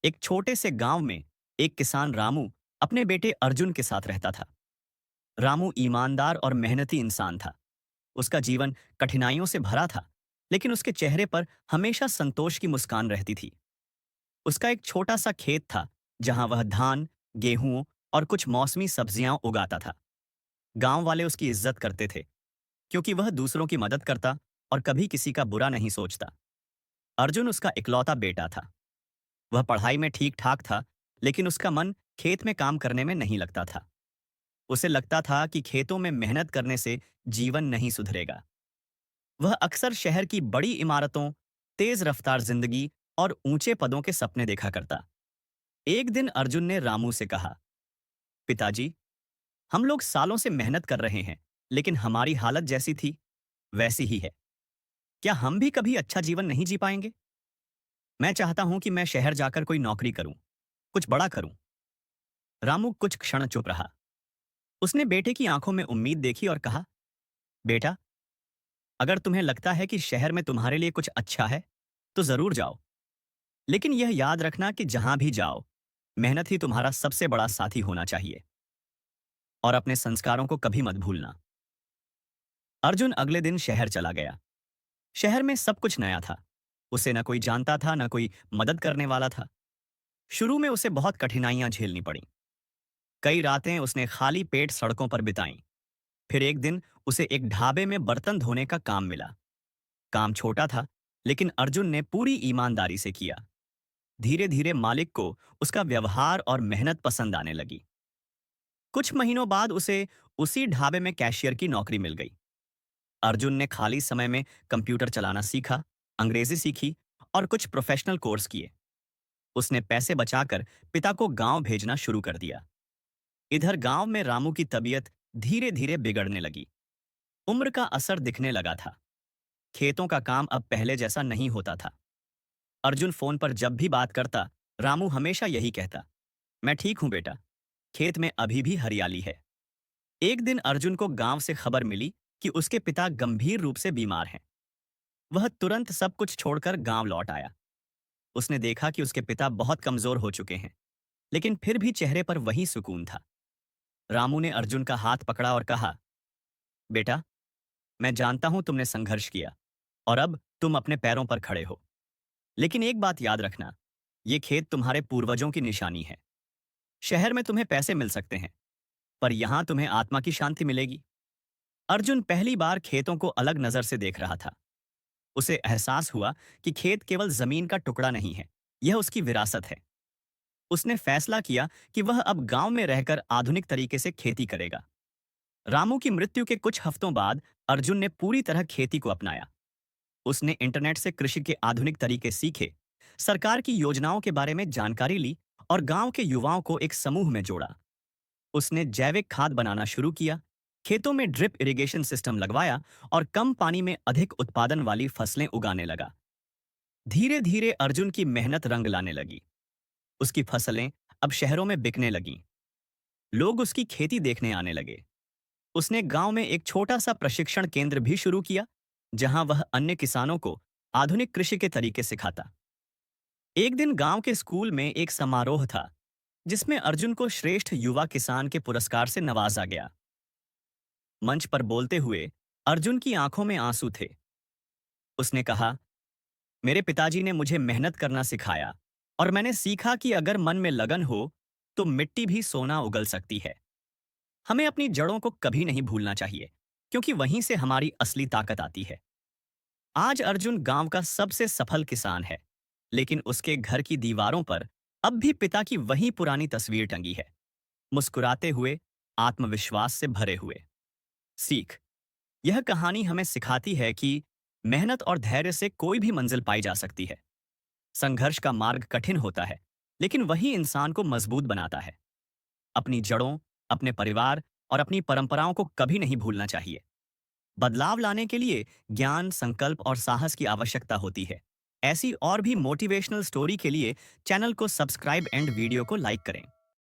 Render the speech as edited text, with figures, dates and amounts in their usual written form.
एक छोटे से गांव में एक किसान रामू अपने बेटे अर्जुन के साथ रहता था। रामू ईमानदार और मेहनती इंसान था। उसका जीवन कठिनाइयों से भरा था, लेकिन उसके चेहरे पर हमेशा संतोष की मुस्कान रहती थी। उसका एक छोटा सा खेत था, जहां वह धान, गेहूं और कुछ मौसमी सब्जियां उगाता था। गांव वाले उसकी इज्जत करते थे, क्योंकि वह दूसरों की मदद करता और कभी किसी का बुरा नहीं सोचता। अर्जुन उसका इकलौता बेटा था। वह पढ़ाई में ठीक ठाक था, लेकिन उसका मन खेत में काम करने में नहीं लगता था। उसे लगता था कि खेतों में मेहनत करने से जीवन नहीं सुधरेगा। वह अक्सर शहर की बड़ी इमारतों, तेज रफ्तार जिंदगी और ऊंचे पदों के सपने देखा करता। एक दिन अर्जुन ने रामू से कहा, पिताजी, हम लोग सालों से मेहनत कर रहे हैं, लेकिन हमारी हालत जैसी थी वैसी ही है। क्या हम भी कभी अच्छा जीवन नहीं जी पाएंगे? मैं चाहता हूं कि मैं शहर जाकर कोई नौकरी करूं, कुछ बड़ा करूं। रामू कुछ क्षण चुप रहा। उसने बेटे की आंखों में उम्मीद देखी और कहा, बेटा, अगर तुम्हें लगता है कि शहर में तुम्हारे लिए कुछ अच्छा है, तो जरूर जाओ। लेकिन यह याद रखना कि जहां भी जाओ, मेहनत ही तुम्हारा सबसे बड़ा साथी होना चाहिए। और अपने संस्कारों को कभी मत भूलना। अर्जुन अगले दिन शहर चला गया। शहर में सब कुछ नया था। उसे न कोई जानता था, न कोई मदद करने वाला था। शुरू में उसे बहुत कठिनाइयां झेलनी पड़ी। कई रातें उसने खाली पेट सड़कों पर बिताईं। फिर एक दिन उसे एक ढाबे में बर्तन धोने का काम मिला। काम छोटा था, लेकिन अर्जुन ने पूरी ईमानदारी से किया। धीरे धीरे मालिक को उसका व्यवहार और मेहनत पसंद आने लगी। कुछ महीनों बाद उसे उसी ढाबे में कैशियर की नौकरी मिल गई। अर्जुन ने खाली समय में कंप्यूटर चलाना सीखा, अंग्रेजी सीखी और कुछ प्रोफेशनल कोर्स किए। उसने पैसे बचाकर पिता को गांव भेजना शुरू कर दिया। इधर गांव में रामू की तबीयत धीरे धीरे बिगड़ने लगी। उम्र का असर दिखने लगा था। खेतों का काम अब पहले जैसा नहीं होता था। अर्जुन फोन पर जब भी बात करता, रामू हमेशा यही कहता, मैं ठीक हूं बेटा, खेत में अभी भी हरियाली है। एक दिन अर्जुन को गांव से खबर मिली कि उसके पिता गंभीर रूप से बीमार हैं। वह तुरंत सब कुछ छोड़कर गांव लौट आया। उसने देखा कि उसके पिता बहुत कमजोर हो चुके हैं, लेकिन फिर भी चेहरे पर वही सुकून था। रामू ने अर्जुन का हाथ पकड़ा और कहा, बेटा, मैं जानता हूं तुमने संघर्ष किया और अब तुम अपने पैरों पर खड़े हो। लेकिन एक बात याद रखना, ये खेत तुम्हारे पूर्वजों की निशानी है। शहर में तुम्हें पैसे मिल सकते हैं, पर यहां तुम्हें आत्मा की शांति मिलेगी। अर्जुन पहली बार खेतों को अलग नजर से देख रहा था। उसे एहसास हुआ कि खेत केवल जमीन का टुकड़ा नहीं है, यह उसकी विरासत है। उसने फैसला किया कि वह अब गांव में रहकर आधुनिक तरीके से खेती करेगा। रामू की मृत्यु के कुछ हफ्तों बाद अर्जुन ने पूरी तरह खेती को अपनाया। उसने इंटरनेट से कृषि के आधुनिक तरीके सीखे, सरकार की योजनाओं के बारे में जानकारी ली और गांव के युवाओं को एक समूह में जोड़ा। उसने जैविक खाद बनाना शुरू किया, खेतों में ड्रिप इरिगेशन सिस्टम लगवाया और कम पानी में अधिक उत्पादन वाली फसलें उगाने लगा। धीरे धीरे अर्जुन की मेहनत रंग लाने लगी। उसकी फसलें अब शहरों में बिकने लगीं। लोग उसकी खेती देखने आने लगे। उसने गांव में एक छोटा सा प्रशिक्षण केंद्र भी शुरू किया, जहां वह अन्य किसानों को आधुनिक कृषि के तरीके सिखाता। एक दिन गांव के स्कूल में एक समारोह था, जिसमें अर्जुन को श्रेष्ठ युवा किसान के पुरस्कार से नवाजा गया। मंच पर बोलते हुए अर्जुन की आंखों में आंसू थे। उसने कहा, मेरे पिताजी ने मुझे मेहनत करना सिखाया और मैंने सीखा कि अगर मन में लगन हो, तो मिट्टी भी सोना उगल सकती है। हमें अपनी जड़ों को कभी नहीं भूलना चाहिए, क्योंकि वहीं से हमारी असली ताकत आती है। आज अर्जुन गांव का सबसे सफल किसान है, लेकिन उसके घर की दीवारों पर अब भी पिता की वही पुरानी तस्वीर टंगी है, मुस्कुराते हुए, आत्मविश्वास से भरे हुए। सीख, यह कहानी हमें सिखाती है कि मेहनत और धैर्य से कोई भी मंजिल पाई जा सकती है। संघर्ष का मार्ग कठिन होता है, लेकिन वही इंसान को मजबूत बनाता है। अपनी जड़ों, अपने परिवार और अपनी परंपराओं को कभी नहीं भूलना चाहिए। बदलाव लाने के लिए ज्ञान, संकल्प और साहस की आवश्यकता होती है। ऐसी और भी मोटिवेशनल स्टोरी के लिए चैनल को सब्सक्राइब एंड वीडियो को लाइक करें।